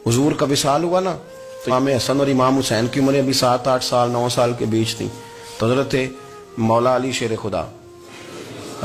حضور کا وصال ہوا نا تو امام حسن اور امام حسین کی عمریں ابھی 7-8 سال 9 سال کے بیچ تھیں. تو حضرت مولا علی شیر خدا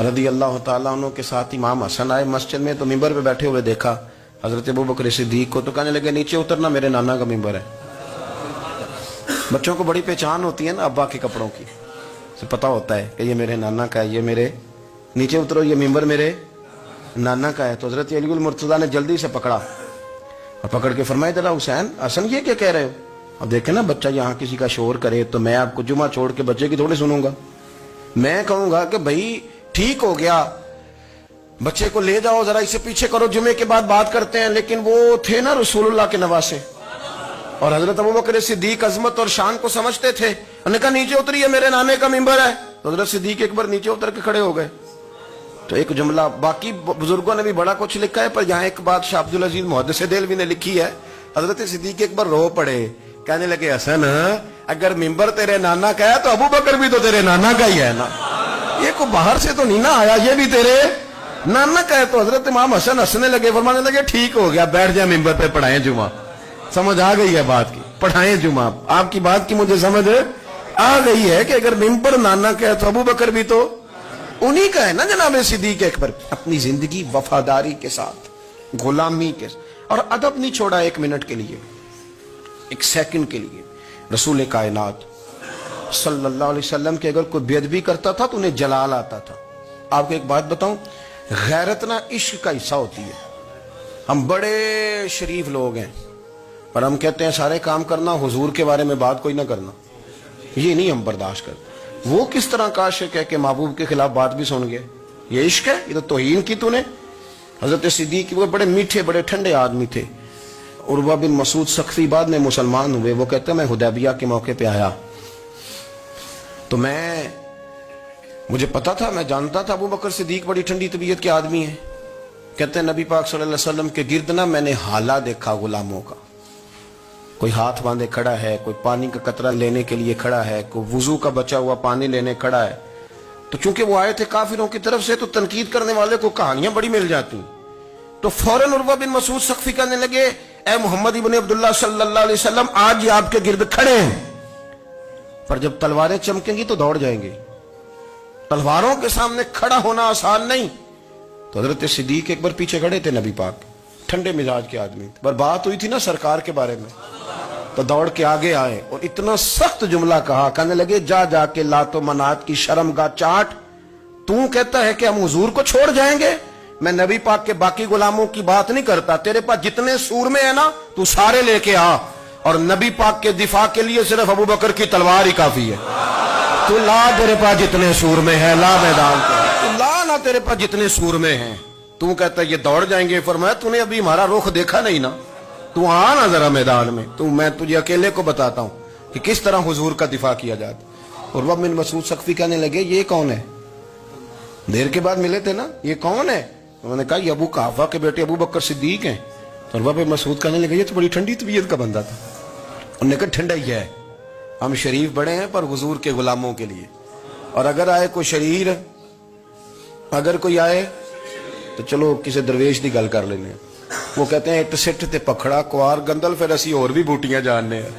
رضی اللہ تعالیٰ عنہ کے ساتھ امام حسن آئے مسجد میں. تو ممبر پہ بیٹھے ہوئے دیکھا حضرت ابوبکر صدیق کو, تو کہنے لگے نیچے اترنا, میرے نانا کا ممبر ہے. بچوں کو بڑی پہچان ہوتی ہے نا ابا کے کپڑوں کی, سے پتہ ہوتا ہے کہ یہ میرے نانا کا ہے, یہ میرے نیچے اترو, یہ ممبر میرے نانا کا ہے. تو حضرت علی المرتضیٰ نے جلدی سے پکڑا اور پکڑ کے فرمایا ذرا حسین حسن یہ کیا کہہ رہے ہو؟ اب دیکھیں نا بچہ یہاں کسی کا شور کرے تو میں آپ کو جمعہ چھوڑ کے بچے کی تھوڑی سنوں گا. میں کہوں گا کہ بھائی ٹھیک ہو گیا, بچے کو لے جاؤ ذرا اسے پیچھے کرو, جمعے کے بعد بات کرتے ہیں. لیکن وہ تھے نا رسول اللہ کے نواسے, اور حضرت ابوبکر صدیق عظمت اور شان کو سمجھتے تھے. انہوں نے کہا نیچے اتریے, میرے نانے کا ممبر ہے. تو حضرت صدیق ایک بار نیچے اتر کے کھڑے ہو گئے. تو ایک جملہ, باقی بزرگوں نے بھی بڑا کچھ لکھا ہے, پر یہاں ایک بات شاہ عبد العزیز محدث دہلوی نے لکھی ہے. حضرت صدیق ایک بار رو پڑے, کہنے لگے حسن اگر ممبر تیرے نانا کا ہے تو ابوبکر بھی تو تیرے نانا کا ہی ہے نا, یہ کو باہر سے تو نہیں نا آیا, یہ بھی تیرے نانا کا ہے. تو حضرت امام حسن ہنسنے لگے, فرمانے لگے ٹھیک ہو گیا, بیٹھ جائے ممبر پہ, پڑھائیں جمعہ. سمجھ آ گئی ہے بات کی, پڑھائیں جمعہ. آپ کی بات کی مجھے سمجھ آ گئی ہے کہ اگر ممبر نانا کا ہے تو ابوبکر بھی تو انہی کا ہے نا جناب صدیق اکبر. اپنی زندگی وفاداری کے ساتھ, غلامی کے ساتھ, اور ادب نہیں چھوڑا ایک منٹ کے لیے, ایک سیکنڈ کے لیے. رسول کائنات صلی اللہ علیہ وسلم کے اگر کوئی بے ادبی کرتا تھا تو انہیں جلال آتا تھا. آپ کو ایک بات بتاؤں, غیرت نہ عشق کا حصہ ہوتی ہے. ہم بڑے شریف لوگ ہیں پر ہم کہتے ہیں سارے کام کرنا, حضور کے بارے میں بات کوئی نہ کرنا, یہ نہیں ہم برداشت کرتے. وہ کس طرح کا عاشق ہے کہ محبوب کے خلاف بات بھی سن گئے؟ یہ عشق ہے, یہ تو توہین کی تو نے. حضرت صدیق وہ بڑے میٹھے بڑے ٹھنڈے آدمی تھے. عروہ بن مسعود ثقفی بعد میں مسلمان ہوئے. وہ کہتے ہیں میں حدیبیہ کے موقع پہ آیا تو مجھے پتا تھا, میں جانتا تھا ابوبکر صدیق بڑی ٹھنڈی طبیعت کے آدمی ہیں. کہتے ہیں نبی پاک صلی اللہ علیہ وسلم کے گرد نا میں نے حالہ دیکھا غلاموں کا, کوئی ہاتھ باندھے کھڑا ہے, کوئی پانی کا قطرہ لینے کے لیے کھڑا ہے, کوئی وضو کا بچا ہوا پانی لینے کھڑا ہے. تو چونکہ وہ آئے تھے کافروں کی طرف سے تو تنقید کرنے والے کو کہانیاں بڑی مل جاتی. تو فوراً عروہ بن مسعود ثقفی کہنے لگے اے محمد ابن عبداللہ صلی اللہ علیہ وسلم, آج یہ آپ کے گرد کھڑے ہیں, پر جب تلواریں چمکیں گی تو دوڑ جائیں گے. تلواروں کے سامنے کھڑا ہونا آسان نہیں. تو حضرت صدیق ایک بار پیچھے کھڑے تھے, نبی پاک ٹھنڈے مزاج کے آدمی, پر بات ہوئی تھی نا سرکار کے بارے میں, تو دوڑ کے آگے آئے اور اتنا سخت جملہ کہا. کہنے لگے جا جا کے لات و منات کی شرم گاہ چاٹ, تو کہتا ہے کہ ہم حضور کو چھوڑ جائیں گے. میں نبی پاک کے باقی غلاموں کی بات نہیں کرتا, تیرے پاس جتنے سور میں ہے نا تو سارے لے کے آ, اور نبی پاک کے دفاع کے لیے صرف ابوبکر کی تلوار ہی کافی ہے. تو لا, تیرے پاس جتنے سور میں ہے لا میدان کو, لا نا تیرے پاس جتنے سور میں ہیں. تو کہتا ہے یہ دوڑ جائیں گے. فرمایا تو نے ابھی ہمارا رخ دیکھا نہیں نا, تو آ نا ذرا میدان میں, تو میں تجھے اکیلے کو بتاتا ہوں کہ کس طرح حضور کا دفاع کیا جاتا. عروہ بن مسعود ثقفی کہنے لگے یہ کون ہے؟ دیر کے بعد ملے تھے نا, یہ کون ہے؟ انہوں نے کہا یہ ابو قحافہ کے بیٹے ابو بکر صدیق ہیں. تو عروہ بن مسعود کہنے لگے یہ تو بڑی ٹھنڈی طبیعت کا بندہ تھا. انہوں نے کہا ٹھنڈا ہی ہے, ہم شریف بڑے ہیں پر حضور کے غلاموں کے لیے, اور اگر آئے کوئی شریر, اگر کوئی آئے تو چلو کسی درویش دی گل کر لینے. وہ کہتے ہیں اٹ سٹ تے پکھڑا کوار گندل, پھر اسی اور بھی بوٹیاں جاننے ہیں,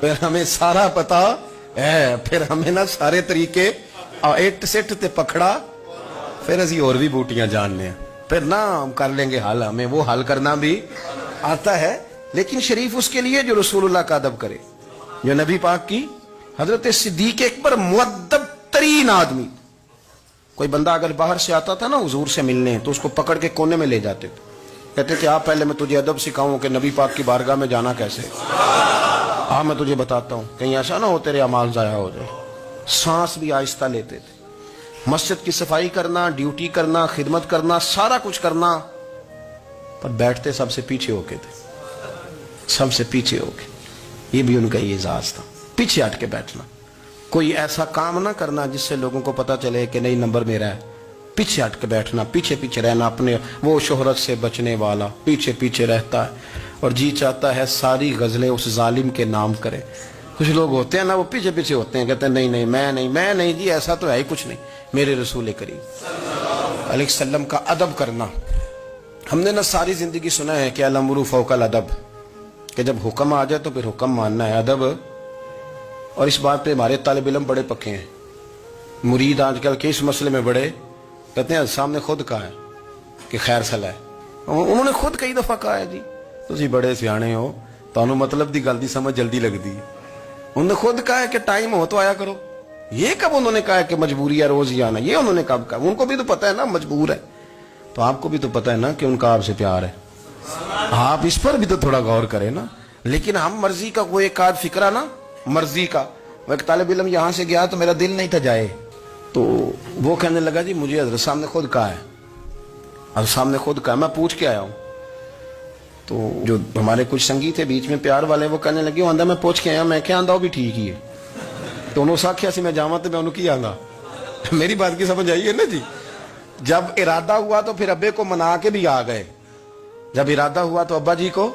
پھر ہمیں سارا پتا ہے, پھر ہمیں نا سارے طریقے, اٹ سٹ تے پکھڑا پھر اسی اور بھی بوٹیاں جاننے ہیں, پھر نہ ہم کر لیں گے حل, ہمیں وہ حل کرنا بھی آتا ہے. لیکن شریف اس کے لیے جو رسول اللہ کا ادب کرے, جو نبی پاک کی. حضرت صدیق اکبر مؤدب ترین آدمی. کوئی بندہ اگر باہر سے آتا تھا نا حضور سے ملنے تو اس کو پکڑ کے کونے میں لے جاتے تھے, کہتے تھے آپ پہلے میں تجھے ادب سکھاؤں کہ نبی پاک کی بارگاہ میں جانا کیسے. ہاں میں تجھے بتاتا ہوں, کہیں ایسا نہ ہو تیرے اعمال ضائع ہو جائے. سانس بھی آہستہ لیتے تھے. مسجد کی صفائی کرنا, ڈیوٹی کرنا, خدمت کرنا, سارا کچھ کرنا, پر بیٹھتے سب سے پیچھے ہو کے تھے, سب سے پیچھے ہو کے. یہ بھی ان کا یہ اعزاز تھا, پیچھے ہٹ کے بیٹھنا. کوئی ایسا کام نہ کرنا جس سے لوگوں کو پتا چلے کہ نہیں نمبر میرا ہے. پیچھے ہٹ کے بیٹھنا, پیچھے پیچھے رہنا. اپنے وہ شہرت سے بچنے والا پیچھے پیچھے رہتا ہے اور جی چاہتا ہے ساری غزلیں اس ظالم کے نام کرے. کچھ لوگ ہوتے ہیں نا وہ پیچھے پیچھے ہوتے ہیں, کہتے ہیں نہیں نہیں میں نہیں جی, ایسا تو ہے ہی کچھ نہیں. میرے رسول کریم علیہ السلام کا ادب کرنا. ہم نے نا ساری زندگی سنا ہے کہ الامر فوق الادب, کہ جب حکم آ جائے تو پھر حکم ماننا ہے، ادب. اور اس بات پہ ہمارے طالب علم بڑے پکے ہیں. مرید آج کل کے اس مسئلے میں بڑے کہتے ہیں سامنے خود کہا ہے کہ خیر صلاح ہے. انہوں نے خود کئی دفعہ کہا ہے جی تسی بڑے سیانے ہو، تانوں مطلب دی گل دی سمجھ جلدی لگتی ہے. انہوں نے خود کہا ہے کہ ٹائم ہو تو آیا کرو. یہ کب انہوں نے کہا ہے کہ مجبوری ہے روز ہی آنا؟ یہ انہوں نے کب کہا؟ ان کو بھی تو پتہ ہے نا مجبور ہے. تو آپ کو بھی تو پتہ ہے نا کہ ان کا آپ سے پیار ہے. آپ اس پر بھی تو تھوڑا غور کریں نا. لیکن ہم مرضی کا وہ ایک آدھ فکرہ نا، مرضی کا. وہ ایک طالب علم یہاں سے گیا تو میرا دل نہیں تھا جائے، تو وہ کہنے لگا جی مجھے حضرت صاحب نے خود کہا ہے، حضرت صاحب نے خود کہا. میں پوچھ کے آیا ہوں. تو جو ہمارے کچھ سنگی تھے بیچ میں پیار والے، وہ کہنے لگے آندہ میں پوچھ کے آیا. میں کیا آندہ وہ بھی ٹھیک ہی ہے. تو انہوں ساکھیا سی میں جاواں تو میں انہوں کی آندہ. میری بات کی سمجھ آئی ہے نا جی. جب ارادہ ہوا تو پھر ابے کو منا کے بھی آ گئے. جب ارادہ ہوا تو ابا جی کو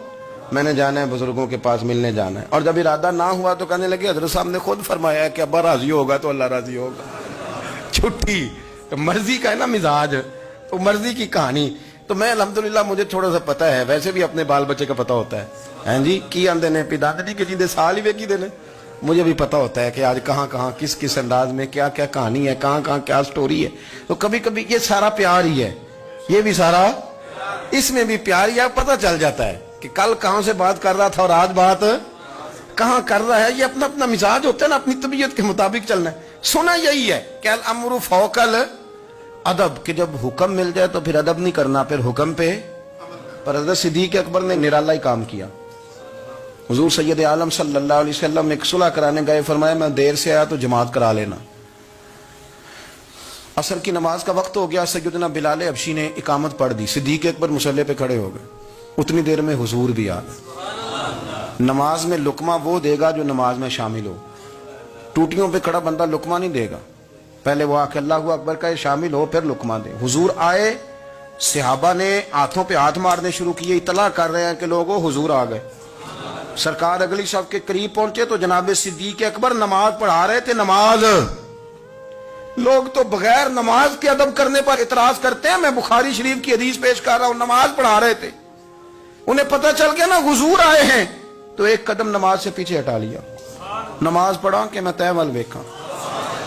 میں نے جانا ہے بزرگوں کے پاس ملنے جانا ہے. اور جب ارادہ نہ ہوا تو کہنے لگے حضرت صاحب نے خود فرمایا ہے کہ ابا راضی ہوگا تو اللہ راضی ہوگا. چھٹی مرضی کا ہے نا مزاج، تو مرضی کی کہانی. تو میں الحمدللہ مجھے تھوڑا سا پتا ہے، ویسے بھی اپنے بال بچے کا پتا ہوتا ہے. ہاں جی کی آندے نے پیداندی کے جیندے سال ہی ویکھی دے نے. مجھے بھی پتا ہوتا ہے کہ آج کہاں کہاں کس کس انداز میں کیا کیا کہانی ہے، کہاں کہاں کیا سٹوری ہے. تو کبھی کبھی یہ سارا پیار ہی ہے، یہ بھی سارا اس میں بھی پیار ہی ہے. پتا چل جاتا ہے کہ کل کہاں سے بات کر رہا تھا اور آج بات کہاں کر رہا ہے. یہ اپنا اپنا مزاج ہوتا ہے نا، اپنی طبیعت کے مطابق چلنا ہے. سنا یہی ہے کہ الامر فوق الادب، کہ جب حکم مل جائے تو پھر ادب نہیں کرنا، پھر حکم پہ. پر حضرت صدیق اکبر نے نرالا ہی کام کیا. حضور سید عالم صلی اللہ علیہ وسلم ایک صلح کرانے گئے، فرمایا میں دیر سے آیا تو جماعت کرا لینا. عصر کی نماز کا وقت ہو گیا. سیدنا بلال حبشی نے اقامت پڑھ دی. صدیق اکبر مصلی پہ کھڑے ہو گئے. اتنی دیر میں حضور بھی آ گئے. نماز میں لقمہ وہ دے گا جو نماز میں شامل ہو. ٹوٹیوں پہ کھڑا بندہ لقمہ نہیں دے گا. پہلے وہ آ کے اللہ اکبر کا شامل ہو پھر لقمہ دے. حضور آئے، صحابہ نے ہاتھوں پہ ہاتھ مارنے شروع کیے، اطلاع کر رہے ہیں کہ لوگوں حضور آ گئے. سرکار اگلی صف کے قریب پہنچے تو جناب صدیق اکبر نماز پڑھا رہے تھے. نماز لوگ تو بغیر نماز کے ادب کرنے پر اعتراض کرتے ہیں. میں بخاری شریف کی حدیث پیش کر رہا ہوں، نماز پڑھا رہے تھے. انہیں پتہ چل گیا نا حضور آئے ہیں، تو ایک قدم نماز سے پیچھے ہٹا لیا. نماز پڑھا کہ میں تے ول ویکھاں،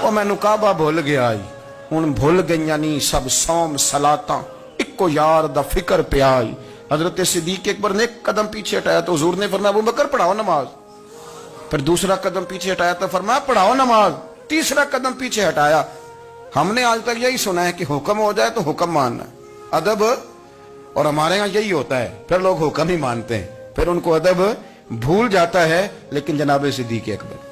او میں کعبہ بھول گیا آئی. ہن بھول گئیاں نہیں سب صوم صلاتاں، اکو یار دا فکر پہ آئی. حضرت صدیق اکبر نے ایک قدم پیچھے ہٹایا تو حضور نے فرمایا ابو بکر پڑھاؤ نماز. پھر دوسرا قدم پیچھے ہٹایا تو فرمایا پڑھاؤ نماز. تیسرا قدم پیچھے ہٹایا. ہم نے آج تک یہی سنا ہے کہ حکم ہو جائے تو حکم ماننا ہے، ادب. اور ہمارے ہاں یہی ہوتا ہے، پھر لوگ حکم ہی مانتے ہیں، پھر ان کو ادب بھول جاتا ہے. لیکن جناب صدیق اکبر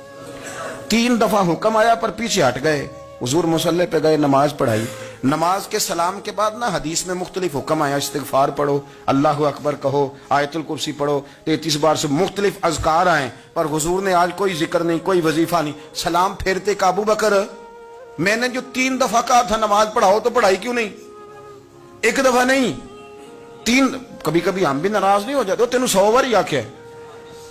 3 دفعہ حکم آیا پر پیچھے ہٹ گئے. حضور مصلی پہ گئے، نماز پڑھائی. نماز کے سلام کے بعد نا حدیث میں مختلف حکم آیا. استغفار پڑھو، اللہ اکبر کہو، آیت الکرسی پڑھو. 33 بار سے مختلف اذکار آئے، پر حضور نے آج کوئی ذکر نہیں، کوئی وظیفہ نہیں. سلام پھیرتے کہ ابو بکر میں نے جو 3 دفعہ کہا تھا نماز پڑھاؤ تو پڑھائی کیوں نہیں؟ ایک دفعہ نہیں 3. کبھی کبھی ہم بھی ناراض نہیں ہو جاتے، تینوں 100 بار ہی آکھے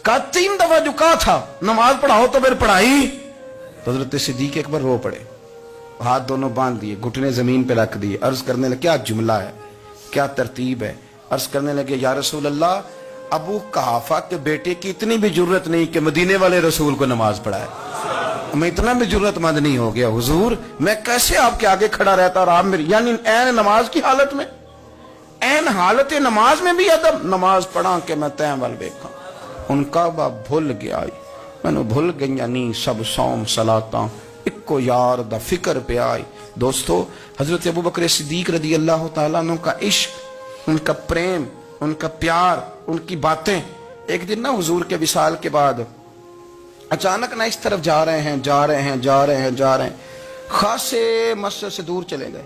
کہا 3 دفعہ جو کہا تھا نماز پڑھاؤ تو پھر پڑھائی. تو حضرت صدیق اکبر رو پڑے، ہاتھ دونوں باندھ دیے، گھٹنے زمین پہ رکھ دیے. عرض کرنے لگے کیا جملہ ہے، کیا ترتیب ہے. عرض کرنے لگے یا رسول اللہ، ابو قحافہ کے بیٹے کی اتنی بھی جرت نہیں کہ مدینے والے رسول کو نماز پڑھائے. میں اتنا بھی جرت مند نہیں ہو گیا حضور، میں کیسے آپ کے آگے کھڑا رہتا اور آپ میری، یعنی این نماز کی حالت میں، این حالت نماز میں بھی ادب. نماز پڑھا کہ میں تین ول ویکھاں. ان کا با بھول گیا میں نے بھول گئی نہیں سب صوم صلاتاں، اکو یار دا فکر پہ آئی. دوستو حضرت ابو بکر صدیق رضی اللہ تعالیٰ عنہ کا عشق، ان کا پریم، ان کا پیار، ان کی باتیں. ایک دن نا حضور کے وصال کے بعد اچانک نہ اس طرف جا رہے ہیں خاصے مسجد سے دور چلے گئے.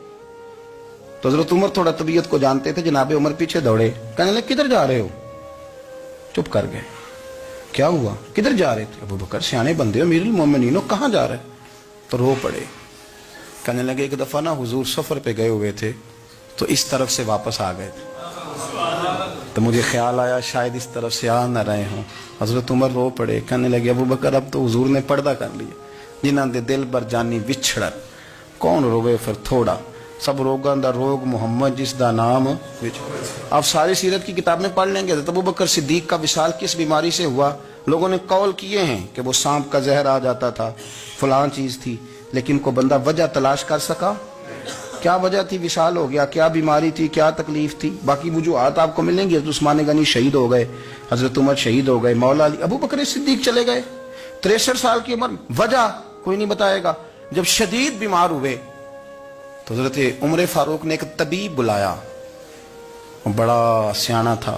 تو حضرت عمر تھوڑا طبیعت کو جانتے تھے، جناب عمر پیچھے دوڑے، کہنے لگے کدھر جا رہے ہو؟ چپ کر گئے. کیا ہوا، کدھر جا رہے تھے؟ ابو بکر سیانے بندے ہو، امیر المومنین ہو، کہاں جا رہے؟ تو رو پڑے. کہنے لگے ایک دفعہ نا حضور سفر پہ گئے ہوئے تھے تو اس طرف سے واپس آ گئے تھے، تو مجھے خیال آیا شاید اس طرف سے آ نہ رہے ہوں. حضرت عمر رو پڑے. کہنے لگے ابو بکر اب تو حضور نے پردہ کر لیا، جنہاں دے دل بر جانی وچھڑن کون روے پھر تھوڑا. سب روگاں دا روگ محمد جس دا نام آپ ساری سیرت کی کتاب میں پڑھ لیں گے حضرت ابوبکر صدیق کا وصال کس بیماری سے ہوا. لوگوں نے قول کیے ہیں کہ وہ سانپ کا زہر آ جاتا تھا، فلان چیز تھی، لیکن کو بندہ وجہ تلاش کر سکا؟ کیا وجہ تھی وصال ہو گیا؟ کیا بیماری تھی؟ کیا تکلیف تھی؟ باقی وجوہات آپ کو ملیں گی. حضرت عثمان غنی شہید ہو گئے، حضرت عمر شہید ہو گئے، مولا علی، ابوبکر صدیق چلے گئے 63 سال کی عمر. وجہ کوئی نہیں بتائے گا. جب شدید بیمار ہوئے تو حضرت عمر فاروق نے ایک طبیب بلایا، وہ بڑا سیانا تھا.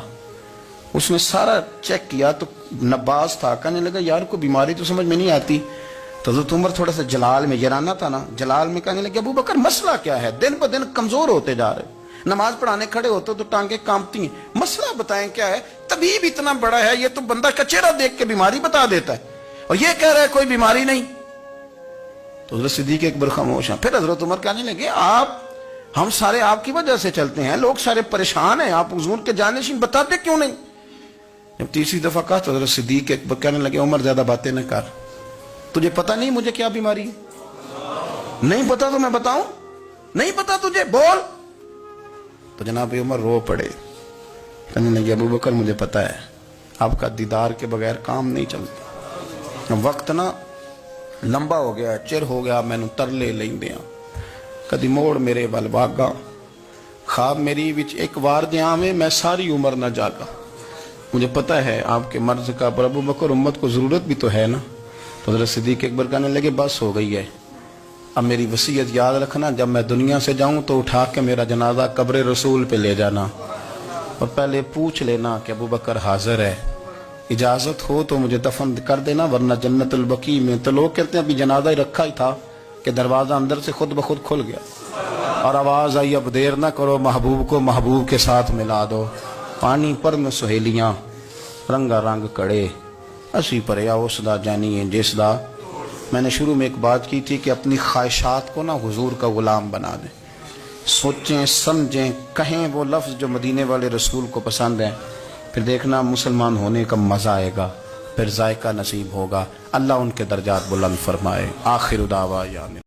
اس نے سارا چیک کیا تو نباز تھا. کہنے لگا یار کوئی بیماری تو سمجھ میں نہیں آتی. تو حضرت عمر تھوڑا سا جلال میں، یرانہ تھا نا، جلال میں کہنے لگے ابو بکر مسئلہ کیا ہے؟ دن بدن کمزور ہوتے جا رہے، نماز پڑھانے کھڑے ہوتے تو ٹانگیں کانپتی ہیں، مسئلہ بتائیں کیا ہے؟ طبیب اتنا بڑا ہے، یہ تو بندہ کا چہرہ دیکھ کے بیماری بتا دیتا ہے، اور یہ کہہ رہا ہے کوئی بیماری نہیں. تو حضرت صدیق اکبر خاموش ہیں. پھر حضرت عمر کہنے لگے ہم سارے آپ کی وجہ سے چلتے ہیں، لوگ سارے پریشان ہیں، آپ حضور کے جانشین بتاتے کیوں نہیں؟ جب تیسری دفعہ کہا تو حضرت صدیق اکبر کہنے لگے عمر زیادہ باتیں نہ کر، تجھے پتہ نہیں مجھے کیا بیماری ہے؟ نہیں پتا تو میں بتاؤں؟ نہیں پتا تجھے؟ بول. تو جناب عمر رو پڑے، کہنے لگے ابو بکر مجھے پتا ہے، آپ کا دیدار کے بغیر کام نہیں چلتا. وقت نا لمبا ہو گیا، چر ہو گیا، میں ترلے لیندیاں کدی موڑ میرے ول واگا، خواب میری وچ ایک وار دیاں میں میں ساری عمر نہ جاگا. مجھے پتا ہے آپ کے مرض کا، پر ابو بکر امت کو ضرورت بھی تو ہے نا. تو حضرت صدیق اکبر کہنے لگے بس ہو گئی ہے، اب میری وصیت یاد رکھنا، جب میں دنیا سے جاؤں تو اٹھا کے میرا جنازہ قبر رسول پہ لے جانا، اور پہلے پوچھ لینا کہ ابو بکر حاضر ہے، اجازت ہو تو مجھے دفن کر دینا، ورنہ جنت البقیع میں. تو لوگ کہتے ہیں ابھی جنازہ ہی رکھا ہی تھا کہ دروازہ اندر سے خود بخود کھل گیا اور آواز آئی اب دیر نہ کرو، محبوب کو محبوب کے ساتھ ملا دو. پانی پر میں سہیلیاں رنگا رنگ کڑے، اسی پریا اس دا جانی ہے جس دا. میں نے شروع میں ایک بات کی تھی کہ اپنی خواہشات کو نا حضور کا غلام بنا دیں، سوچیں سمجھیں کہیں وہ لفظ جو مدینے والے رسول کو پسند ہیں، پھر دیکھنا مسلمان ہونے کا مزہ آئے گا، پھر ذائقہ نصیب ہوگا. اللہ ان کے درجات بلند فرمائے. آخر دعوانا